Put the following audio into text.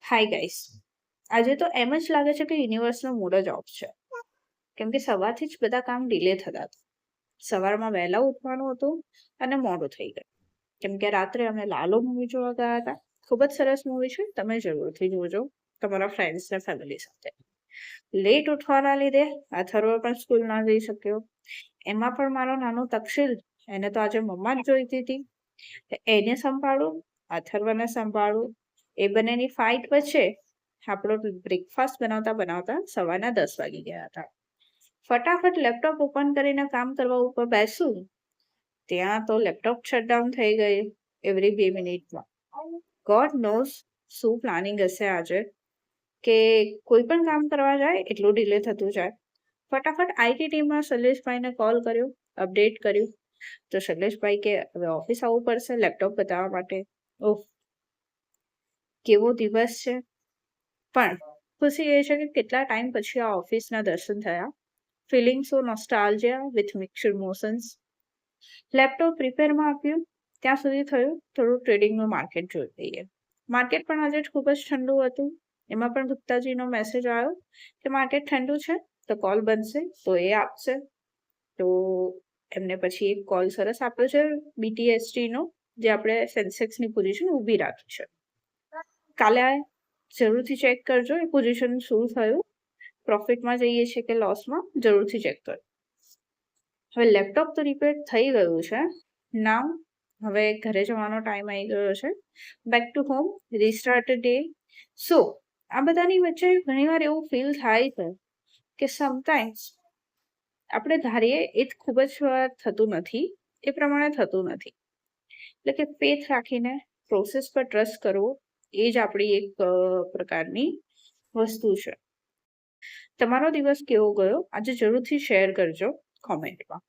Hi guys, આજે તો એમ જ લાગે છે કે યુનિવર્સનો મૂડ જ ઓફ છે. કેમ કે સવારથી જ બધા કામ ડિલે થતા હતા. સવારમાં વહેલા ઉઠવાનું હતું અને મોડું થઈ ગયું. કેમ કે રાત્રે અમે લાલો મૂવી જોવા ગયા હતા. ખૂબ જ સરસ મૂવી છે, તમે જરૂરથી જોજો તમારા ફ્રેન્ડ્સ ને ફેમિલી સાથે. લેટ ઉઠવાના લીધે અથર્વ પણ સ્કૂલ ના જઈ શક્યો. એમાં પણ મારો નાનો તક્ષિલ, એને તો આજે મમ્મા જ જોઈતી હતી. એને સંભાળું, અથર્વને સંભાળું, એ બંનેની ફાઇટ વચ્ચે આપણો બ્રેકફાસ્ટ બનાવતા બનાવતા સવારના 10 વાગી ગયા હતા. ફટાફટ લેપટોપ ઓપન કરીને કામ કરવા ઉપર બેસું ત્યાં તો લેપટોપ શટડાઉન થઈ ગઈ એવરી 2 મિનિટમાં. ગોડ નોઝ શું પ્લાનિંગ હશે આજે, કે કોઈ પણ કામ કરવા જાય એટલું ડિલે થતું જાય. ફટાફટ આઈટી ટીમમાં શૈલેષભાઈને કોલ કર્યો, અપડેટ કર્યું તો શૈલેષભાઈ કે હવે ઓફિસ આવવું પડશે લેપટોપ બતાવવા માટે. ઓહ, કેવો દિવસ છે. પણ ખુશી એ છે કે કેટલા ટાઈમ પછી આ ઓફિસના દર્શન થયા. Feeling so nostalgia with mixed emotions. Laptop રિપેરમાં આપ્યું ત્યાં સુધી થયું થોડું ટ્રેડિંગનું માર્કેટ જોઈ લઈએ. માર્કેટ પણ આજે ખૂબ જ ઠંડુ હતું. એમાં પણ ગુપ્તાજીનો મેસેજ આવ્યો કે માર્કેટ ઠંડુ છે તો કોલ બનશે તો એ આપશે. તો એમને પછી એક કોલ સરસ આપ્યો છે BTST નો, જે આપણે સેન્સેક્સની પોઝિશન ઊભી રાખી છે. કાલે જરૂરથી ચેક કરજો એ પોઝિશન શું થયું, પ્રોફિટમાં જઈએ છે કે લોસમાં, જરૂરથી ચેક કરજો. હવે લેપટોપ તો રિપેર થઈ ગયું છે. નાવ હવે ઘરે જવાનો ટાઈમ આવી ગયો છે. Back to home, restart day. So આ બધાની વચ્ચે ઘણીવાર એવું ફીલ થાય છે કે સમટાઈમ્સ આપણે ધારીએ એ ખૂબ જ વાર થતું નથી, એ પ્રમાણે થતું નથી. એટલે કે ફેથ રાખીને પ્રોસેસ પર ટ્રસ્ટ કરવો એ જ આપણી એક પ્રકારની વસ્તુ છે. તમારો દિવસ કેવો ગયો આજે જરૂરથી શેર કરજો કોમેન્ટમાં.